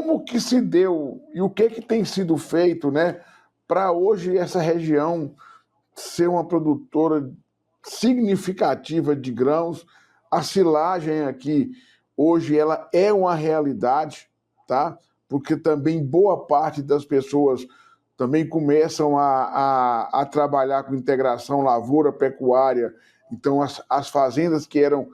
como que se deu e o que tem sido feito, né, para hoje essa região ser uma produtora significativa de grãos? A silagem aqui, hoje, ela é uma realidade, tá? Porque também boa parte das pessoas também começam a trabalhar com integração lavoura-pecuária. Então, as fazendas que eram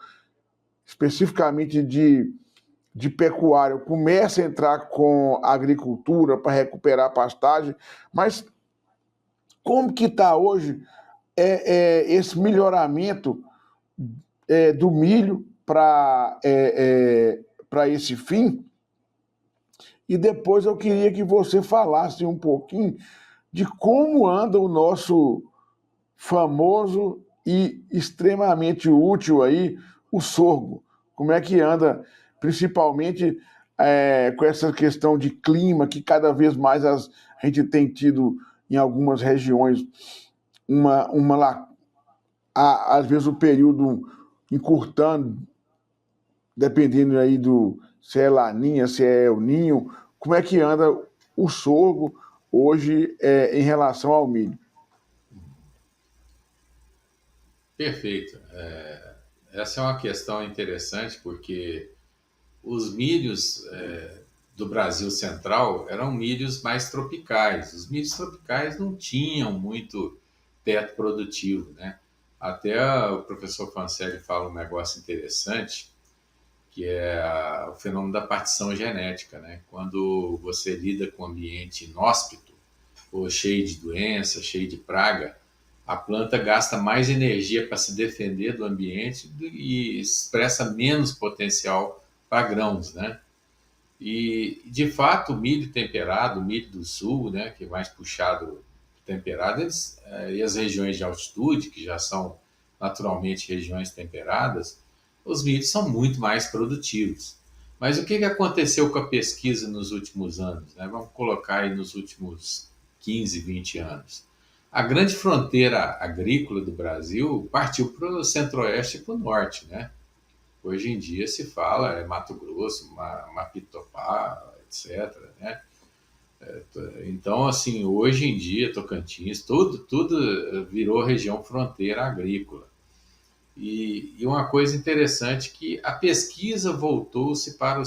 especificamente de pecuária começam a entrar com agricultura para recuperar a pastagem. Mas como que está hoje esse melhoramento do milho para esse fim? E depois eu queria que você falasse um pouquinho de como anda o nosso famoso e extremamente útil aí, o sorgo. Como é que anda, principalmente com essa questão de clima, que cada vez mais a gente tem tido em algumas regiões às vezes o período encurtando, dependendo aí se é laninha, se é el ninho. Como é que anda o sorgo hoje em relação ao milho? Perfeito. Essa é uma questão interessante porque os milhos do Brasil Central eram milhos mais tropicais. Os milhos tropicais não tinham muito teto produtivo, né? Até o professor Fancelli fala um negócio interessante, que é o fenômeno da partição genética, né? Quando você lida com um ambiente inóspito, ou cheio de doença, cheio de praga, a planta gasta mais energia para se defender do ambiente e expressa menos potencial para grãos, né? E, de fato, o milho temperado, o milho do sul, né, que é mais puxado temperado, e as regiões de altitude, que já são naturalmente regiões temperadas, os milhos são muito mais produtivos. Mas o que aconteceu com a pesquisa nos últimos anos, né? Vamos colocar aí nos últimos 15, 20 anos. A grande fronteira agrícola do Brasil partiu para o centro-oeste e para o norte, né? Hoje em dia se fala Mato Grosso, Mapitopá, etc., né? Então, assim, hoje em dia, Tocantins, tudo virou região fronteira agrícola. E uma coisa interessante que a pesquisa voltou-se para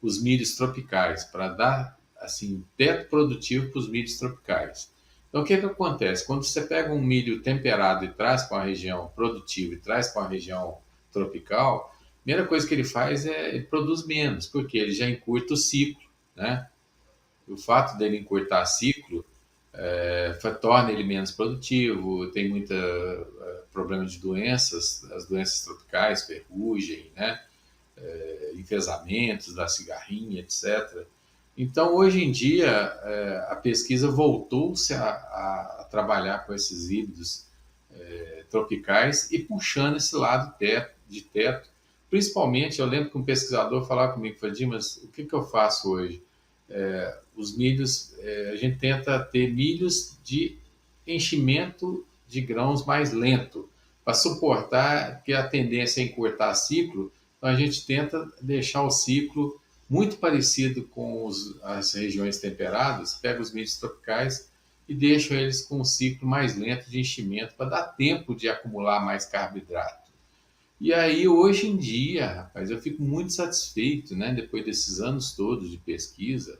os milhos tropicais, para dar, assim, teto produtivo para os milhos tropicais. Então, o que acontece? Quando você pega um milho temperado e traz para uma região produtiva e traz para uma região tropical, a primeira coisa que ele faz é ele produz menos, porque ele já encurta o ciclo, né? O fato dele encurtar ciclo torna ele menos produtivo, tem muito problema de doenças, as doenças tropicais, ferrugem, né? Enfesamentos da cigarrinha, etc. Então, hoje em dia, a pesquisa voltou-se a trabalhar com esses híbridos tropicais e puxando esse lado de teto. Principalmente, eu lembro que um pesquisador falava comigo, falou, mas o que eu faço hoje? Os milhos, a gente tenta ter milhos de enchimento de grãos mais lento, para suportar que a tendência é encurtar ciclo, então a gente tenta deixar o ciclo muito parecido com as regiões temperadas, pega os milhos tropicais e deixa eles com um ciclo mais lento de enchimento, para dar tempo de acumular mais carboidrato. E aí, hoje em dia, rapaz, eu fico muito satisfeito, né, depois desses anos todos de pesquisa.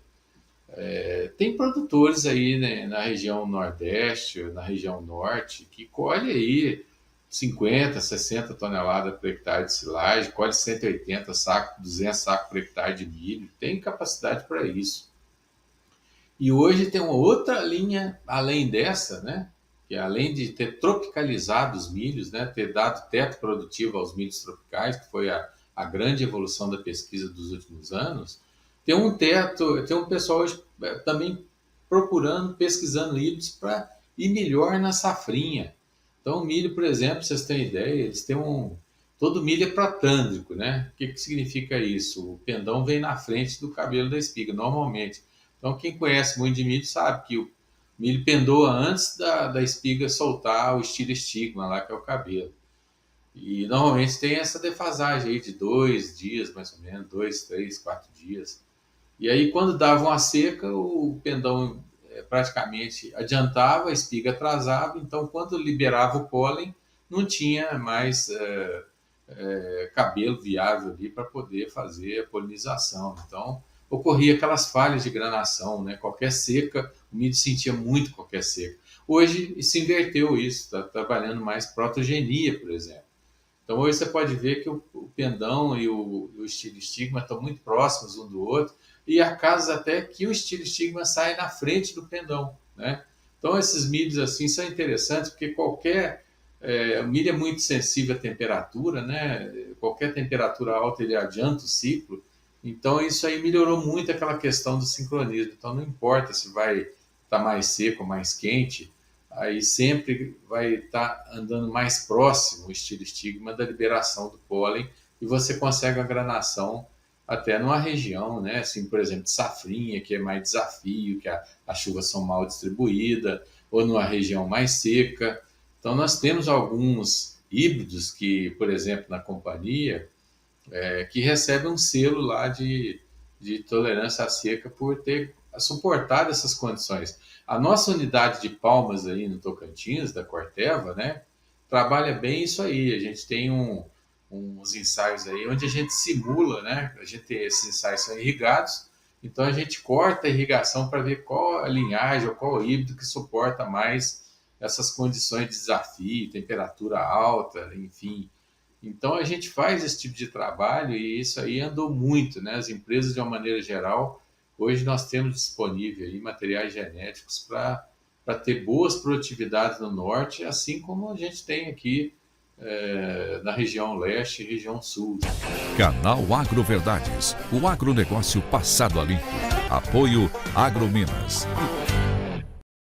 Tem produtores aí, né, na região Nordeste, na região Norte, que colhe aí 50, 60 toneladas por hectare de silagem, colhe 180 sacos, 200 sacos por hectare de milho, tem capacidade para isso. E hoje tem uma outra linha além dessa, né? Que além de ter tropicalizado os milhos, né? Ter dado teto produtivo aos milhos tropicais, que foi a grande evolução da pesquisa dos últimos anos, tem um pessoal hoje também procurando, pesquisando híbridos para ir melhor na safrinha. Então, o milho, por exemplo, pra vocês terem ideia, eles têm todo milho é protândrico, né? O que significa isso? O pendão vem na frente do cabelo da espiga, normalmente. Então, quem conhece muito de milho sabe que o milho pendoa antes da espiga soltar o estilo-estigma lá, que é o cabelo. E normalmente tem essa defasagem aí de 2 dias, mais ou menos, 2, 3, 4 dias. E aí, quando dava uma seca, o pendão praticamente adiantava, a espiga atrasava, então quando liberava o pólen, não tinha mais cabelo viável ali para poder fazer a polinização. Então, ocorria aquelas falhas de granação, né? Qualquer seca, o milho sentia muito qualquer seca. Hoje se inverteu isso, está trabalhando mais protogenia, por exemplo. Então hoje você pode ver que o pendão e o estigma estão muito próximos um do outro, e há casos até que o estigma sai na frente do pendão, né? Então esses milhos assim são interessantes porque o milho é muito sensível à temperatura, né? Qualquer temperatura alta ele adianta o ciclo. Então isso aí melhorou muito aquela questão do sincronismo. Então não importa se vai estar mais seco ou mais quente, aí sempre vai estar andando mais próximo o estigma da liberação do pólen e você consegue a granação até numa região, né? Assim, por exemplo, de safrinha, que é mais desafio, que as chuvas são mal distribuídas, ou numa região mais seca. Então, nós temos alguns híbridos que, por exemplo, na companhia, que recebem um selo lá de tolerância à seca por ter suportado essas condições. A nossa unidade de Palmas aí no Tocantins, da Corteva, né, trabalha bem isso aí. A gente tem uns ensaios aí onde a gente simula, né, esses ensaios são irrigados, então a gente corta a irrigação para ver qual a linhagem ou qual o híbrido que suporta mais essas condições de desafio, temperatura alta, enfim. Então a gente faz esse tipo de trabalho e isso aí andou muito, né? As empresas, de uma maneira geral, hoje nós temos disponível aí materiais genéticos para ter boas produtividades no norte, assim como a gente tem aqui na região leste e região sul. Canal Agroverdades, o agronegócio passado a limpo. Apoio Agrominas.